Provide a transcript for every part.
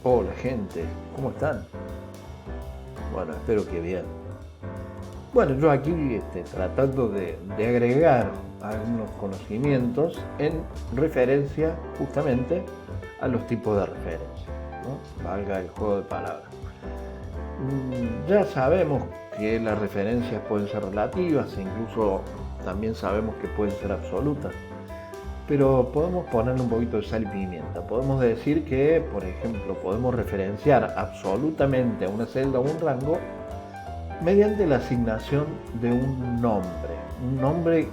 Hola gente, ¿cómo están? Bueno, espero que bien. Bueno, yo aquí tratando de agregar algunos conocimientos en referencia justamente a los tipos de referencia, ¿no? Valga el juego de palabras. Ya sabemos que las referencias pueden ser relativas e incluso también sabemos que pueden ser absolutas. Pero podemos ponerle un poquito de sal y pimienta. Podemos decir que, por ejemplo, podemos referenciar absolutamente a una celda o un rango mediante la asignación de un nombre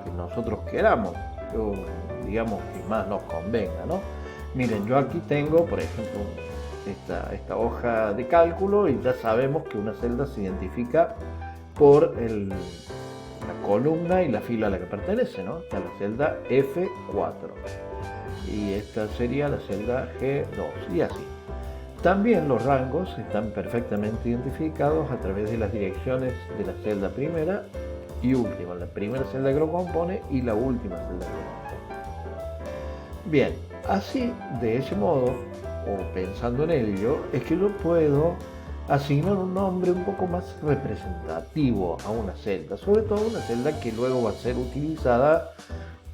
que nosotros queramos, o digamos que más nos convenga, ¿no? Miren, yo aquí tengo, por ejemplo, esta hoja de cálculo y ya sabemos que una celda se identifica por la columna y la fila a la que pertenece, ¿no? Está la celda F4 y esta sería la celda G2 y así. También los rangos están perfectamente identificados a través de las direcciones de la celda primera y última, la primera celda que lo compone y la última celda que lo compone. Bien, así, de ese modo, o pensando en ello, es que yo puedo asignar un nombre un poco más representativo a una celda, sobre todo una celda que luego va a ser utilizada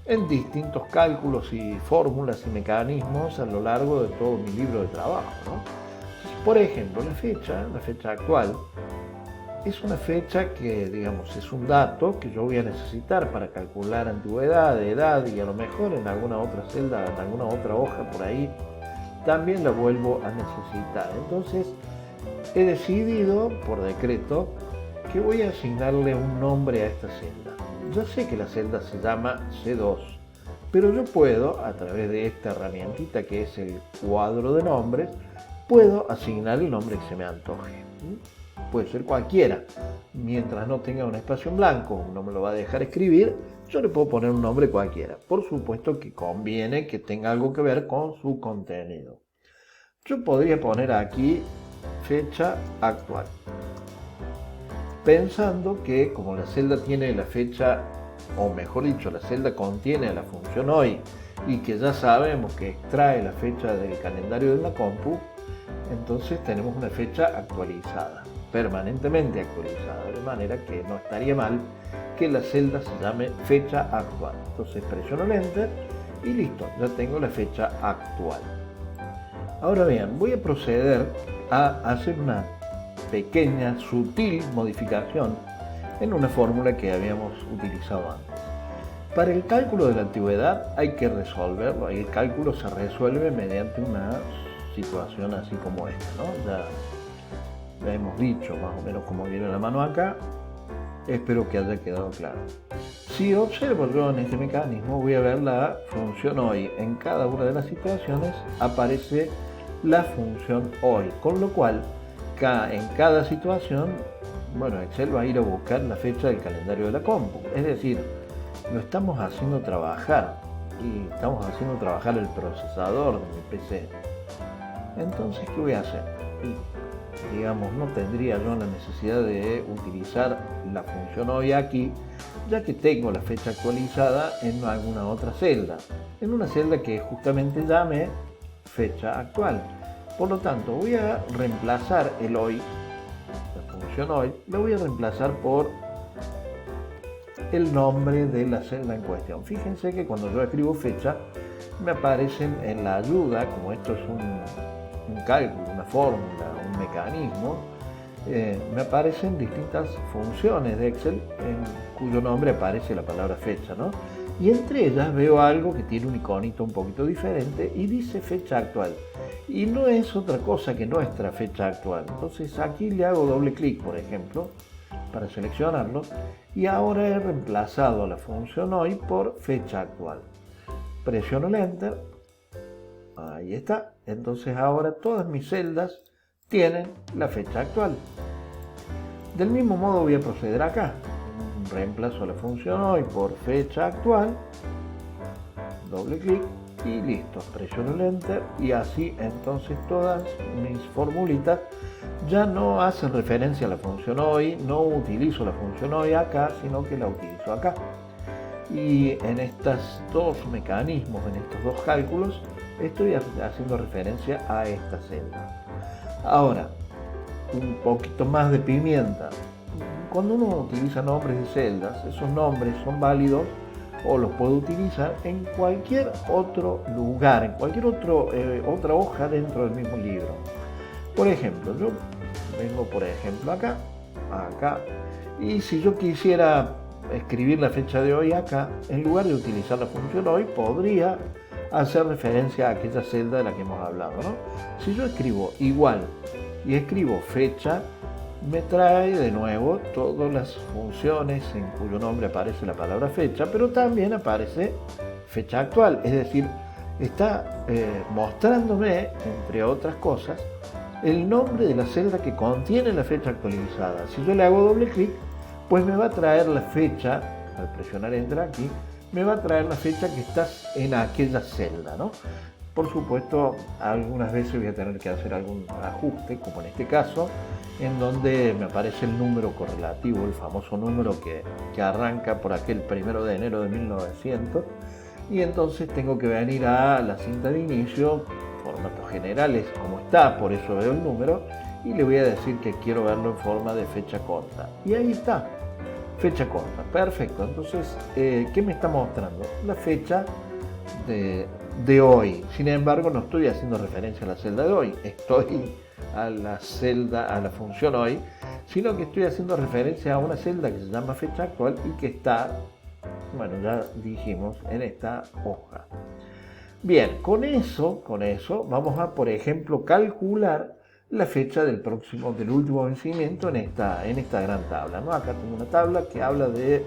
en distintos cálculos y fórmulas y mecanismos a lo largo de todo mi libro de trabajo, ¿no? Por ejemplo, la fecha actual, es una fecha que, digamos, es un dato que yo voy a necesitar para calcular antigüedad, edad y a lo mejor en alguna otra celda, en alguna otra hoja por ahí, también la vuelvo a necesitar. Entonces, he decidido por decreto que voy a asignarle un nombre a esta celda. Ya sé que la celda se llama C2, pero yo puedo, a través de esta herramientita que es el cuadro de nombres, puedo asignar el nombre que se me antoje. Puede ser cualquiera. Mientras no tenga un espacio en blanco, no me lo va a dejar escribir, yo le puedo poner un nombre cualquiera. Por supuesto que conviene que tenga algo que ver con su contenido. Yo podría poner aquí fecha actual, pensando que como la celda tiene la fecha, o mejor dicho, la celda contiene la función hoy y que ya sabemos que extrae la fecha del calendario de la compu, entonces tenemos una fecha actualizada, permanentemente actualizada, de manera que no estaría mal que la celda se llame fecha actual. Entonces presiono el Enter y listo, ya tengo la fecha actual. Ahora bien, voy a proceder a hacer una pequeña, sutil modificación en una fórmula que habíamos utilizado antes. Para el cálculo de la antigüedad hay que resolverlo, y el cálculo se resuelve mediante una situación así como esta, ¿no? Ya hemos dicho más o menos cómo viene la mano acá, espero que haya quedado claro. Si observo yo en este mecanismo, voy a ver la función hoy. En cada una de las situaciones aparece la función hoy, con lo cual en cada situación, bueno, Excel va a ir a buscar la fecha del calendario de la compu. Es decir, lo estamos haciendo trabajar y estamos haciendo trabajar el procesador de mi PC. Entonces, ¿qué voy a hacer? Y, digamos, no tendría yo la necesidad de utilizar la función hoy aquí, ya que tengo la fecha actualizada en alguna otra celda, en una celda que justamente llame fecha actual. Por lo tanto, voy a reemplazar el hoy, la función hoy, la voy a reemplazar por el nombre de la celda en cuestión. Fíjense que cuando yo escribo fecha, me aparecen en la ayuda, como esto es un cálculo, una fórmula, un mecanismo, me aparecen distintas funciones de Excel en cuyo nombre aparece la palabra fecha, ¿no? Y entre ellas veo algo que tiene un iconito un poquito diferente y dice fecha actual. Y no es otra cosa que nuestra fecha actual. Entonces aquí le hago doble clic, por ejemplo, para seleccionarlo, y ahora he reemplazado la función hoy por fecha actual. Presiono el Enter, ahí está. Entonces ahora todas mis celdas tienen la fecha actual. Del mismo modo voy a proceder acá. Reemplazo la función hoy por fecha actual, doble clic y listo, presiono el Enter y así entonces todas mis formulitas ya no hacen referencia a la función hoy, no utilizo la función hoy acá, sino que la utilizo acá. Y en estos dos mecanismos, en estos dos cálculos, estoy haciendo referencia a esta celda. Ahora, un poquito más de pimienta. Cuando uno utiliza nombres de celdas, esos nombres son válidos o los puedo utilizar en cualquier otro lugar, en cualquier otra hoja dentro del mismo libro. Por ejemplo, yo vengo por ejemplo acá, y si yo quisiera escribir la fecha de hoy acá, en lugar de utilizar la función hoy, podría hacer referencia a aquella celda de la que hemos hablado, ¿no? Si yo escribo igual y escribo fecha, me trae de nuevo todas las funciones en cuyo nombre aparece la palabra fecha, pero también aparece fecha actual, es decir, está mostrándome, entre otras cosas, el nombre de la celda que contiene la fecha actualizada. Si yo le hago doble clic, pues me va a traer la fecha, al presionar Enter aquí, me va a traer la fecha que está en aquella celda, ¿no? Por supuesto, algunas veces voy a tener que hacer algún ajuste, como en este caso, en donde me aparece el número correlativo, el famoso número que arranca por aquel 1 de enero de 1900, y entonces tengo que venir a la cinta de inicio, formatos generales como está, por eso veo el número, y le voy a decir que quiero verlo en forma de fecha corta. Y ahí está, fecha corta, perfecto. Entonces, ¿qué me está mostrando? La fecha de hoy. Sin embargo, no estoy haciendo referencia a la celda de hoy, estoy a la función hoy, sino que estoy haciendo referencia a una celda que se llama fecha actual y que está, bueno, ya dijimos, en esta hoja. Bien, con eso vamos a, por ejemplo, calcular la fecha del último vencimiento en esta gran tabla, ¿no? Acá tengo una tabla que habla de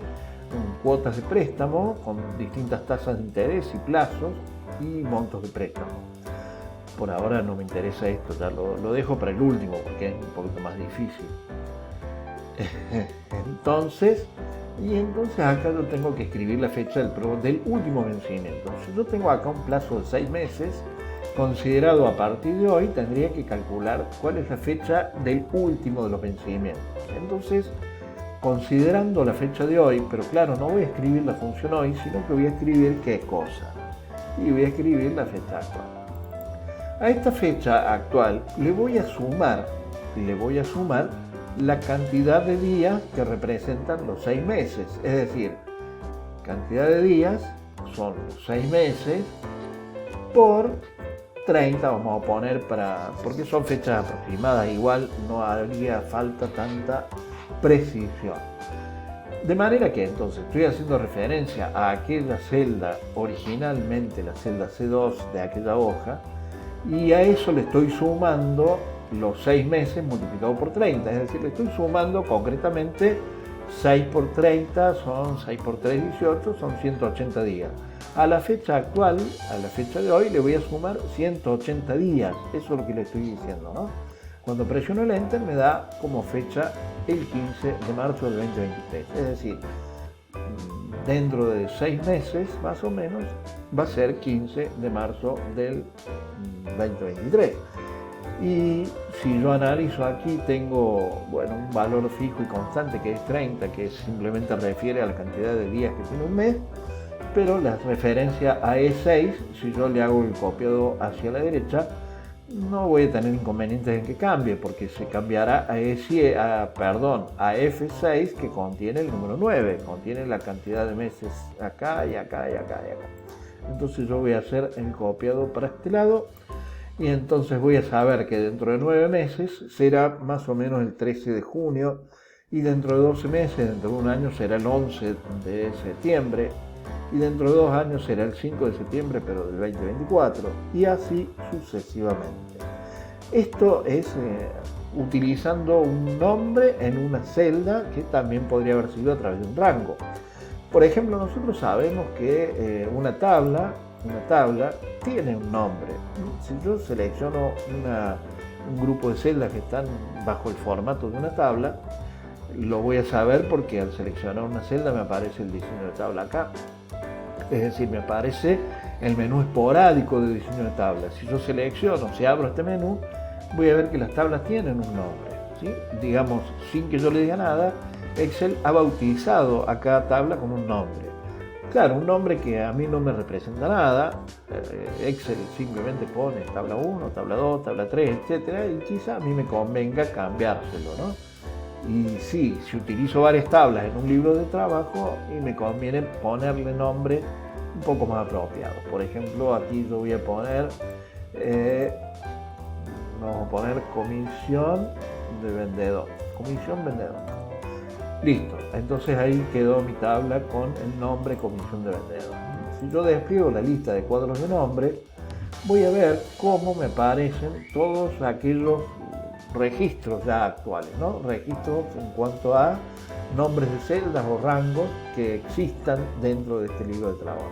cuotas de préstamo con distintas tasas de interés y plazos y montos de préstamo. Por ahora no me interesa esto, ya lo dejo para el último porque es un poquito más difícil. Entonces acá yo tengo que escribir la fecha del último vencimiento. Si yo tengo acá un plazo de 6 meses, considerado a partir de hoy, tendría que calcular cuál es la fecha del último de los vencimientos. Entonces, considerando la fecha de hoy, pero claro, no voy a escribir la función hoy, sino que voy a escribir qué cosa. Y voy a escribir la fecha actual. A esta fecha actual le voy a sumar la cantidad de días que representan los 6 meses. Es decir, cantidad de días son los 6 meses por 30, vamos a poner, porque son fechas aproximadas, igual no haría falta tanta precisión. De manera que entonces estoy haciendo referencia a aquella celda, originalmente la celda C2 de aquella hoja, y a eso le estoy sumando los 6 meses multiplicado por 30, es decir, le estoy sumando concretamente 6 por 30, son 6 por 3, 18, son 180 días. A la fecha actual, a la fecha de hoy, le voy a sumar 180 días, eso es lo que le estoy diciendo, ¿no? Cuando presiono el Enter me da como fecha el 15 de marzo del 2023, es decir, dentro de 6 meses más o menos va a ser 15 de marzo del 2023. Y si yo analizo aquí, tengo un valor fijo y constante que es 30, que simplemente refiere a la cantidad de días que tiene un mes, pero la referencia a E6, si yo le hago el copiado hacia la derecha, no voy a tener inconvenientes en que cambie, porque se cambiará a F6, que contiene el número 9, contiene la cantidad de meses acá y acá y acá y acá. Entonces yo voy a hacer el copiado para este lado, y entonces voy a saber que dentro de 9 meses será más o menos el 13 de junio, y dentro de 12 meses, dentro de un año, será el 11 de septiembre, y dentro de 2 años será el 5 de septiembre, pero del 2024, y así sucesivamente. Esto es utilizando un nombre en una celda que también podría haber sido a través de un rango. Por ejemplo, nosotros sabemos que una tabla tiene un nombre. Si yo selecciono un grupo de celdas que están bajo el formato de una tabla, lo voy a saber porque al seleccionar una celda me aparece el diseño de tabla acá. Es decir, me aparece el menú esporádico de diseño de tabla. Si yo selecciono, si abro este menú, voy a ver que las tablas tienen un nombre, ¿sí? Digamos, sin que yo le diga nada, Excel ha bautizado a cada tabla con un nombre. Claro, un nombre que a mí no me representa nada. Excel simplemente pone tabla 1, tabla 2, tabla 3, etcétera, y quizá a mí me convenga cambiárselo, ¿no? Y sí, si utilizo varias tablas en un libro de trabajo, y me conviene ponerle nombre un poco más apropiado. Por ejemplo, aquí yo voy a poner, vamos a poner comisión de vendedor. Comisión vendedor. Listo, entonces ahí quedó mi tabla con el nombre comisión de vendedor. Si yo despliego la lista de cuadros de nombre, voy a ver cómo me aparecen todos aquellos registros ya actuales, ¿no? Registros en cuanto a nombres de celdas o rangos que existan dentro de este libro de trabajo.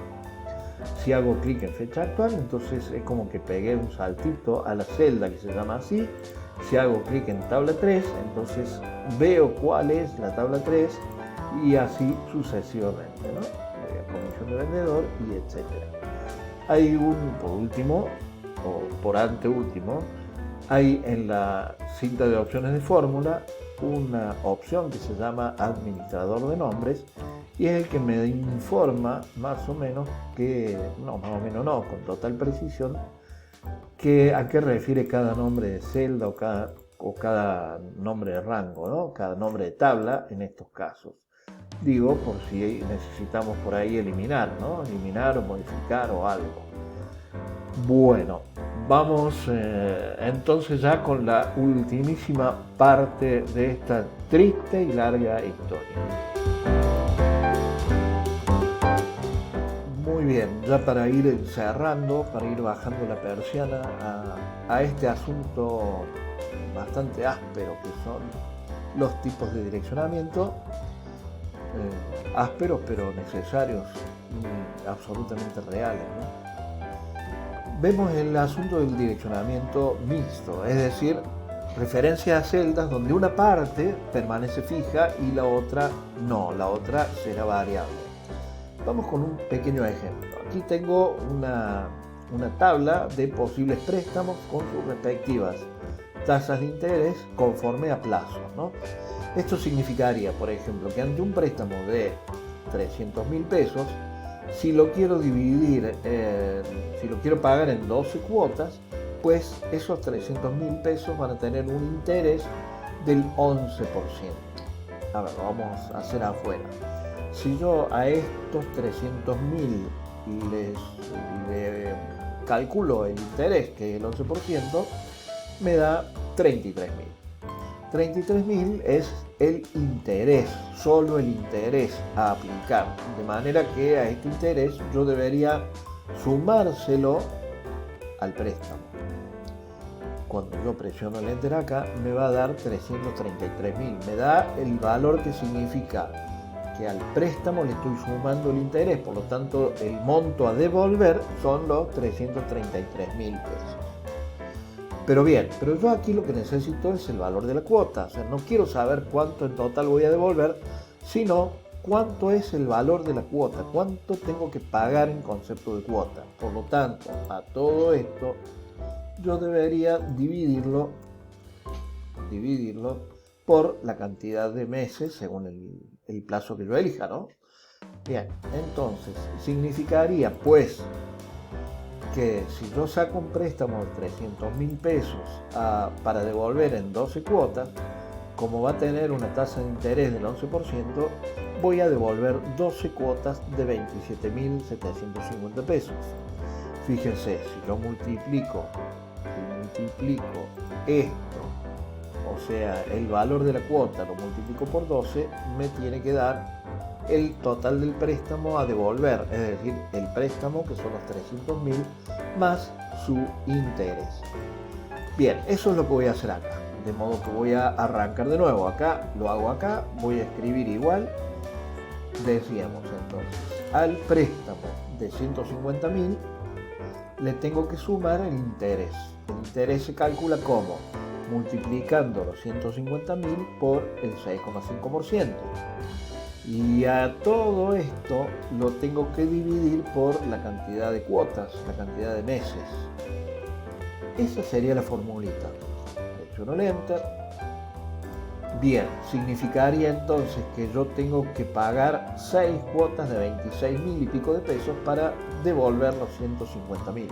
Si hago clic en fecha actual, entonces es como que pegué un saltito a la celda que se llama así. Si hago clic en tabla 3, entonces veo cuál es la tabla 3 y así sucesivamente, ¿no? Comisión de vendedor y etcétera. Hay por último, o por anteúltimo, hay en la cinta de opciones de fórmula una opción que se llama administrador de nombres, y es el que me informa más o menos con total precisión, a qué refiere cada nombre de celda o cada nombre de rango, ¿no? Cada nombre de tabla en estos casos. Digo, por si necesitamos por ahí eliminar, ¿no? Eliminar o modificar o algo. Bueno, vamos entonces ya con la ultimísima parte de esta triste y larga historia. Muy bien, ya para ir cerrando, para ir bajando la persiana a este asunto bastante áspero que son los tipos de direccionamiento, ásperos pero necesarios y absolutamente reales, ¿no? Vemos el asunto del direccionamiento mixto, es decir, referencia a celdas donde una parte permanece fija y la otra no, la otra será variable. Vamos con un pequeño ejemplo. Aquí tengo una tabla de posibles préstamos con sus respectivas tasas de interés conforme a plazo, ¿no? Esto significaría, por ejemplo, que ante un préstamo de 300.000 pesos, si lo quiero dividir, si lo quiero pagar en 12 cuotas, pues esos 300.000 pesos van a tener un interés del 11%. A ver, lo vamos a hacer afuera. Si yo a estos 300.000 le calculo el interés, que es el 11%, me da 33.000. 33.000 es el interés, solo el interés a aplicar, de manera que a este interés yo debería sumárselo al préstamo. Cuando yo presiono el enter acá, me va a dar 333.000, me da el valor que significa que al préstamo le estoy sumando el interés, por lo tanto el monto a devolver son los 333.000 pesos. Pero bien, pero yo aquí lo que necesito es el valor de la cuota, o sea, no quiero saber cuánto en total voy a devolver, sino cuánto es el valor de la cuota, cuánto tengo que pagar en concepto de cuota. Por lo tanto, a todo esto yo debería dividirlo por la cantidad de meses según el plazo que yo elija, ¿no? Bien, entonces significaría pues que si yo saco un préstamo de 300.000 pesos para devolver en 12 cuotas, como va a tener una tasa de interés del 11%, voy a devolver 12 cuotas de 27.750 pesos. Fíjense, si yo multiplico esto, o sea, el valor de la cuota lo multiplico por 12, me tiene que dar el total del préstamo a devolver, es decir, el préstamo, que son los 300.000 más su interés. Bien, eso es lo que voy a hacer acá, de modo que voy a arrancar de nuevo. Acá lo hago acá, voy a escribir igual. Decíamos entonces, al préstamo de 150.000 le tengo que sumar el interés. El interés se calcula como multiplicando los 150.000 por el 6,5%. Y a todo esto lo tengo que dividir por la cantidad de cuotas, la cantidad de meses. Esa sería la formulita. Presiono el enter, Bien, significaría entonces que yo tengo que pagar 6 cuotas de 26.000 y pico de pesos para devolver los 150.000.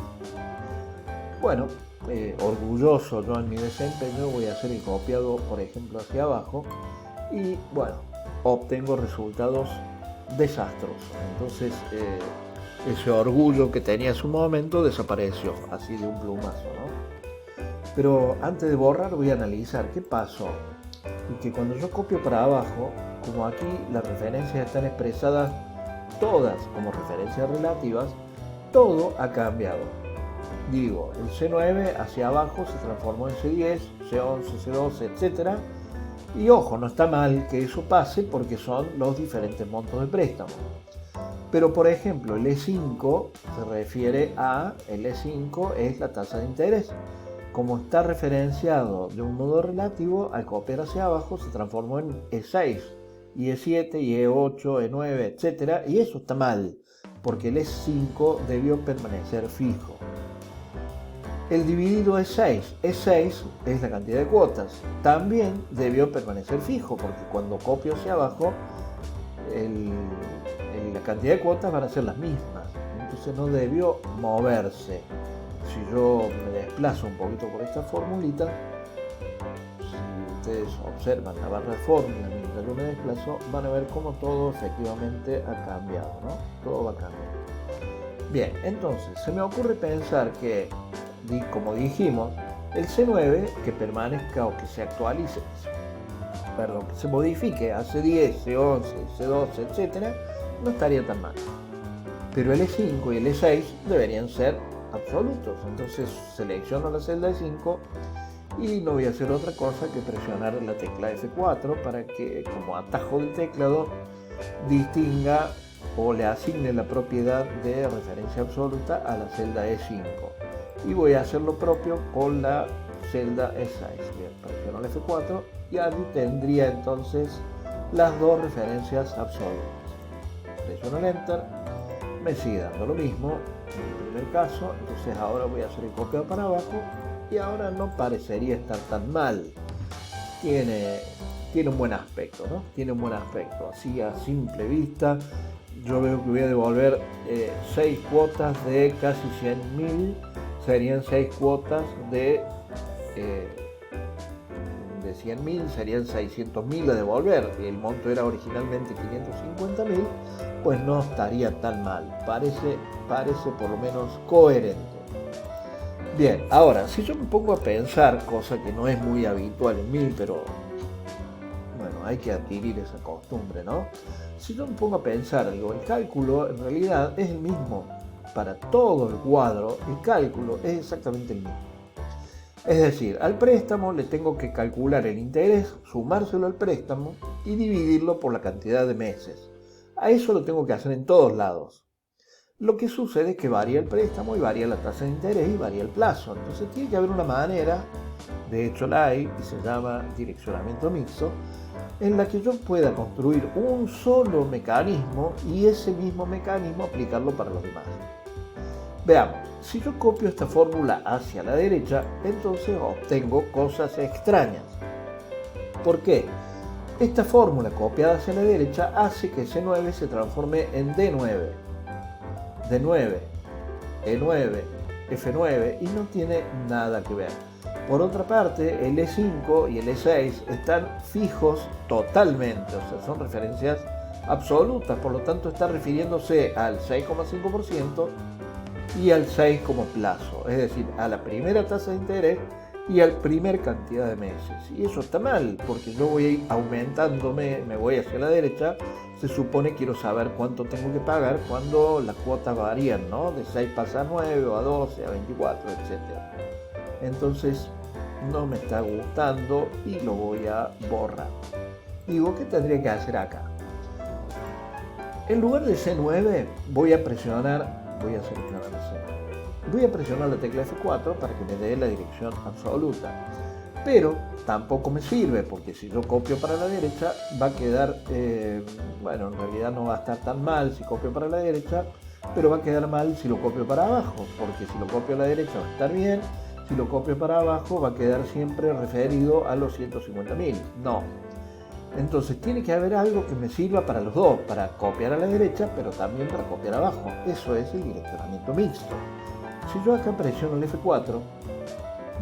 Bueno, orgulloso yo en mi desempeño voy a hacer el copiado, por ejemplo, hacia abajo y bueno, obtengo resultados desastrosos. Entonces ese orgullo que tenía en su momento desapareció, así de un plumazo, ¿no? Pero antes de borrar voy a analizar qué pasó. Y que cuando yo copio para abajo, como aquí las referencias están expresadas todas como referencias relativas, todo ha cambiado. Digo, el C9 hacia abajo se transformó en C10, C11, C12, etc. Y ojo, no está mal que eso pase porque son los diferentes montos de préstamo. Pero por ejemplo, el E5 se refiere a, el E5 es la tasa de interés. Como está referenciado de un modo relativo, al copiar hacia abajo se transformó en E6, y E7, y E8, E9, etc. Y eso está mal, porque el E5 debió permanecer fijo. El dividido E6, E6 es la cantidad de cuotas, también debió permanecer fijo, porque cuando copio hacia abajo, la cantidad de cuotas van a ser las mismas, entonces no debió moverse. Si yo me desplazo un poquito por esta formulita, si ustedes observan la barra de fórmula mientras yo me desplazo, van a ver cómo todo efectivamente ha cambiado, ¿no? Todo va cambiando. Bien, entonces se me ocurre pensar que, como dijimos, el C9 que permanezca o que se actualice, que se modifique a C10, C11, C12, etc., no estaría tan mal. Pero el E5 y el E6 deberían ser absolutos. Entonces selecciono la celda E5 y no voy a hacer otra cosa que presionar la tecla F4 para que, como atajo del teclado, distinga o le asigne la propiedad de referencia absoluta a la celda E5. Y voy a hacer lo propio con la celda E6. Bien, presiono el F4 y allí tendría entonces las dos referencias absolutas. Presiono el Enter, me sigue dando lo mismo en el primer caso, entonces ahora voy a hacer el copiado para abajo y ahora no parecería estar tan mal. Tiene un buen aspecto, ¿no? Tiene un buen aspecto, así a simple vista yo veo que voy a devolver 6 cuotas de casi 100.000, serían 6 cuotas de 100.000, serían 600.000 a devolver, y el monto era originalmente 550.000, pues no estaría tan mal, parece por lo menos coherente. Bien, ahora, si yo me pongo a pensar, cosa que no es muy habitual en mí, pero bueno, hay que adquirir esa costumbre, ¿no? Si yo me pongo a pensar, digo, el cálculo en realidad es el mismo para todo el cuadro, el cálculo es exactamente el mismo. Es decir, al préstamo le tengo que calcular el interés, sumárselo al préstamo y dividirlo por la cantidad de meses. A eso lo tengo que hacer en todos lados. Lo que sucede es que varía el préstamo y varía la tasa de interés y varía el plazo. Entonces tiene que haber una manera, de hecho la hay, y se llama direccionamiento mixto, en la que yo pueda construir un solo mecanismo y ese mismo mecanismo aplicarlo para los demás. Veamos, si yo copio esta fórmula hacia la derecha, entonces obtengo cosas extrañas. ¿Por qué? Esta fórmula copiada hacia la derecha hace que C9 se transforme en D9, D9, E9, F9 y no tiene nada que ver. Por otra parte, el E5 y el E6 están fijos totalmente, o sea, son referencias absolutas, por lo tanto está refiriéndose al 6,5% y al 6 como plazo, es decir, a la primera tasa de interés y al primer cantidad de meses. Y eso está mal, porque yo voy a ir aumentándome, me voy hacia la derecha, se supone quiero saber cuánto tengo que pagar cuando las cuotas varían, ¿no? De 6 pasa a 9, o a 12, a 24, etc. Entonces, no me está gustando y lo voy a borrar. Digo, ¿qué tendría que hacer acá? En lugar de C9, voy a seleccionar la C9. Voy a presionar la tecla F4 para que me dé la dirección absoluta. Pero tampoco me sirve, porque si yo copio para la derecha va a quedar, bueno, en realidad no va a estar tan mal si copio para la derecha, pero va a quedar mal si lo copio para abajo, porque si lo copio a la derecha va a estar bien, si lo copio para abajo va a quedar siempre referido a los 150.000. No, Entonces tiene que haber algo que me sirva para los dos, para copiar a la derecha, pero también para copiar abajo. Eso es el direccionamiento mixto. Si yo acá presiono el F4,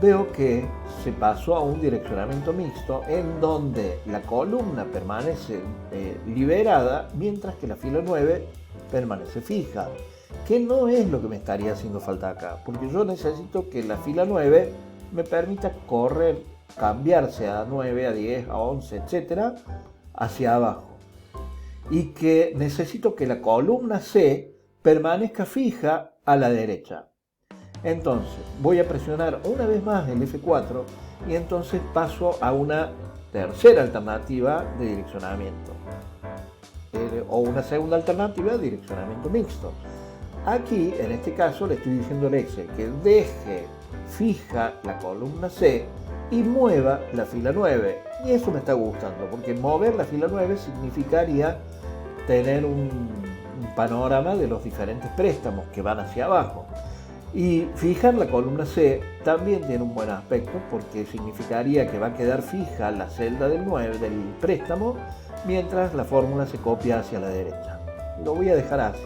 veo que se pasó a un direccionamiento mixto en donde la columna permanece liberada, mientras que la fila 9 permanece fija, que no es lo que me estaría haciendo falta acá, porque yo necesito que la fila 9 me permita correr, cambiarse a 9, a 10, a 11, etcétera, hacia abajo, y que necesito que la columna C permanezca fija a la derecha. Entonces voy a presionar una vez más el F4 y entonces paso a una tercera alternativa de direccionamiento, o una segunda alternativa de direccionamiento mixto. Aquí, en este caso, le estoy diciendo al Excel que deje fija la columna C y mueva la fila 9. Y eso me está gustando, porque mover la fila 9 significaría tener un panorama de los diferentes préstamos que van hacia abajo. Y fijar la columna C también tiene un buen aspecto, porque significaría que va a quedar fija la celda del 9 del préstamo, mientras la fórmula se copia hacia la derecha. Lo voy a dejar así.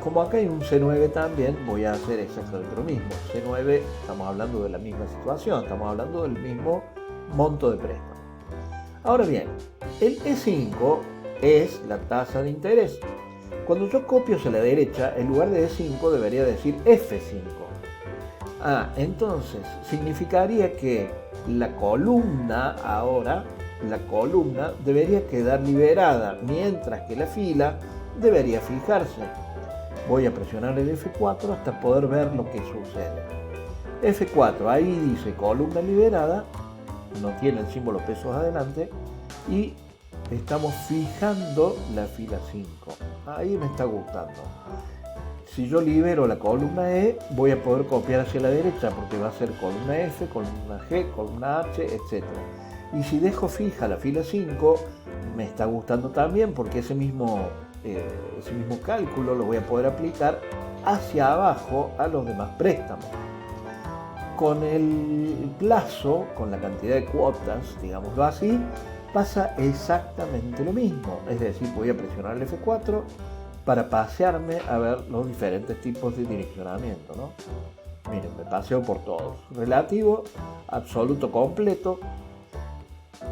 Como acá hay un C9 también, voy a hacer exactamente lo mismo. C9, estamos hablando de la misma situación, estamos hablando del mismo monto de préstamo. Ahora bien, el E5 es la tasa de interés. Cuando yo copio hacia la derecha, en lugar de E5 debería decir F5. Entonces significaría que la columna ahora, debería quedar liberada, mientras que la fila debería fijarse. Voy a presionar el F4 hasta poder ver lo que sucede. F4, ahí dice columna liberada, no tiene el símbolo pesos adelante, y estamos fijando la fila 5. Ahí me está gustando. Si yo libero la columna E, voy a poder copiar hacia la derecha, porque va a ser columna F, columna G, columna H, etc. Y si dejo fija la fila 5, me está gustando también, porque ese mismo cálculo lo voy a poder aplicar hacia abajo a los demás préstamos. Con el plazo, con la cantidad de cuotas, digámoslo así, pasa exactamente lo mismo. Es decir, voy a presionar el F4 para pasearme a ver los diferentes tipos de direccionamiento, ¿no? Miren, me paseo por todos. Relativo, absoluto completo,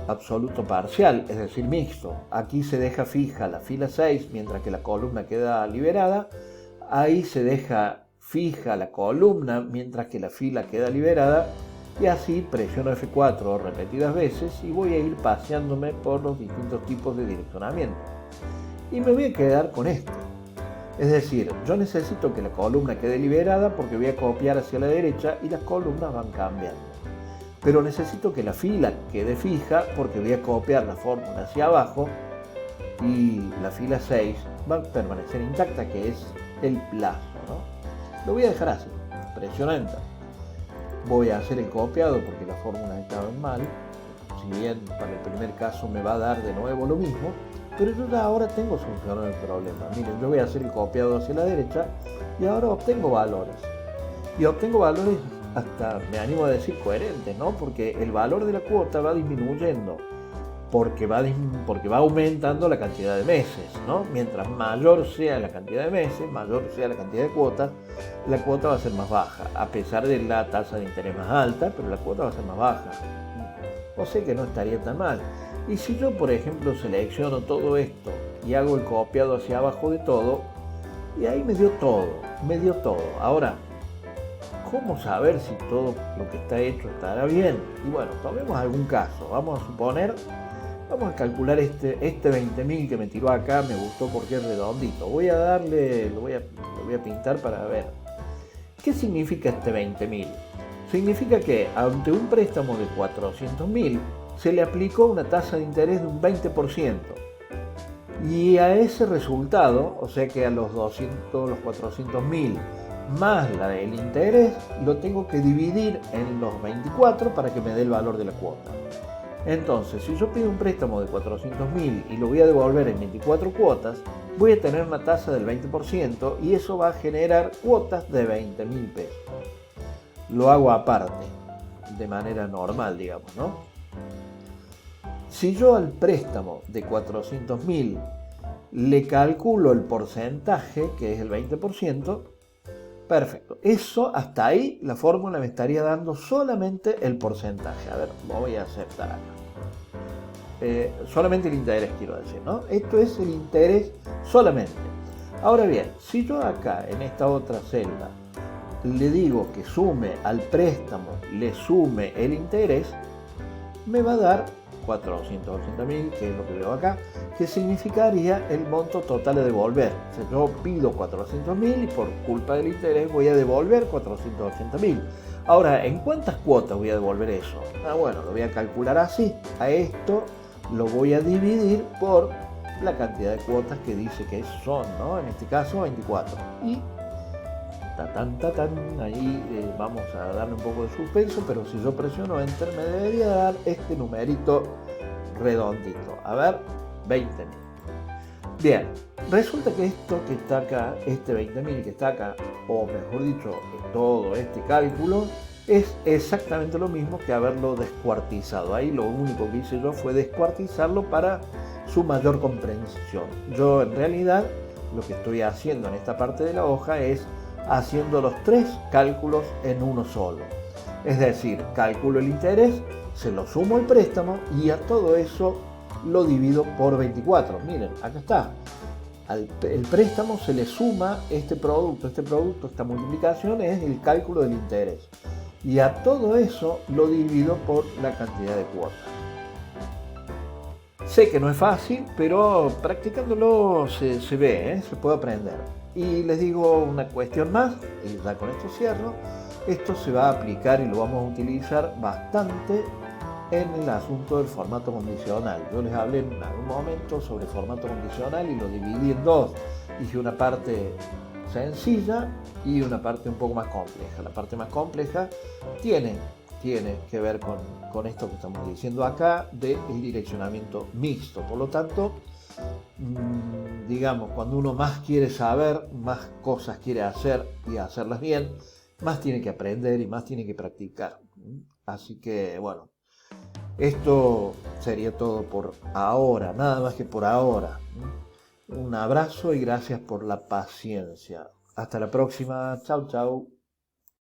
absoluto parcial, es decir, mixto. Aquí se deja fija la fila 6 mientras que la columna queda liberada. Ahí se deja fija la columna mientras que la fila queda liberada. Y así presiono F4 repetidas veces y voy a ir paseándome por los distintos tipos de direccionamiento. Y me voy a quedar con este. Es decir, yo necesito que la columna quede liberada porque voy a copiar hacia la derecha y las columnas van cambiando. Pero necesito que la fila quede fija porque voy a copiar la fórmula hacia abajo y la fila 6 va a permanecer intacta, que es el plazo, ¿no? Lo voy a dejar así, presiono Enter. Voy a hacer el copiado porque las fórmulas estaban mal, si bien para el primer caso me va a dar de nuevo lo mismo, pero yo ya ahora tengo solucionado el problema. Miren, yo voy a hacer el copiado hacia la derecha y ahora obtengo valores. Y obtengo valores hasta, me animo a decir, coherentes, ¿no? Porque el valor de la cuota va disminuyendo, porque va aumentando la cantidad de meses, ¿no? Mientras mayor sea la cantidad de meses, mayor sea la cantidad de cuotas, la cuota va a ser más baja, a pesar de la tasa de interés más alta, pero la cuota va a ser más baja. O sea que no estaría tan mal. Y si yo, por ejemplo, selecciono todo esto y hago el copiado hacia abajo de todo, y ahí me dio todo. Ahora, ¿cómo saber si todo lo que está hecho estará bien? Y bueno, tomemos algún caso. Vamos a calcular este 20.000 que me tiró acá, me gustó porque es redondito. Lo voy a pintar para ver. ¿Qué significa este 20.000? Significa que ante un préstamo de 400.000 se le aplicó una tasa de interés de un 20%. Y a ese resultado, o sea que a los 400.000 más el interés, lo tengo que dividir en los 24 para que me dé el valor de la cuota. Entonces, si yo pido un préstamo de 400.000 y lo voy a devolver en 24 cuotas, voy a tener una tasa del 20% y eso va a generar cuotas de 20.000 pesos. Lo hago aparte, de manera normal, digamos, ¿no? Si yo al préstamo de 400.000 le calculo el porcentaje, que es el 20%, perfecto. Eso, hasta ahí, la fórmula me estaría dando solamente el porcentaje. A ver, voy a aceptar acá. Solamente el interés, quiero decir, ¿no? Esto es el interés solamente. Ahora bien, si yo acá, en esta otra celda, le digo que sume al préstamo, le sume el interés, me va a dar 480.000, que es lo que veo acá, que significaría el monto total a devolver. O sea, yo pido 400.000 y por culpa del interés voy a devolver 480.000. Ahora, ¿en cuántas cuotas voy a devolver eso? Bueno, lo voy a calcular así. A esto lo voy a dividir por la cantidad de cuotas que dice que son, ¿no? En este caso 24. Y ahí vamos a darle un poco de suspenso, pero si yo presiono Enter me debería dar este numerito redondito. A ver, 20.000. Bien, resulta que esto que está acá, este 20.000 que está acá, o mejor dicho, todo este cálculo, es exactamente lo mismo que haberlo descuartizado. Ahí lo único que hice yo fue descuartizarlo para su mayor comprensión. Yo en realidad lo que estoy haciendo en esta parte de la hoja es haciendo los tres cálculos en uno solo. Es decir, calculo el interés, se lo sumo al préstamo y a todo eso lo divido por 24. Miren, acá está. El préstamo se le suma este producto, esta multiplicación es el cálculo del interés. Y a todo eso lo divido por la cantidad de cuotas. Sé que no es fácil, pero practicándolo se ve, se puede aprender. Y les digo una cuestión más, y ya con esto cierro. Esto se va a aplicar y lo vamos a utilizar bastante en el asunto del formato condicional. Yo les hablé en algún momento sobre formato condicional y lo dividí en dos. Hice una parte sencilla y una parte un poco más compleja. La parte más compleja tiene que ver con esto que estamos diciendo acá del direccionamiento mixto. Por lo tanto, digamos, cuando uno más quiere saber, más cosas quiere hacer y hacerlas bien, más tiene que aprender y más tiene que practicar. Así que, bueno, esto sería todo por ahora, nada más que por ahora. Un abrazo y gracias por la paciencia. Hasta la próxima. Chau, chau.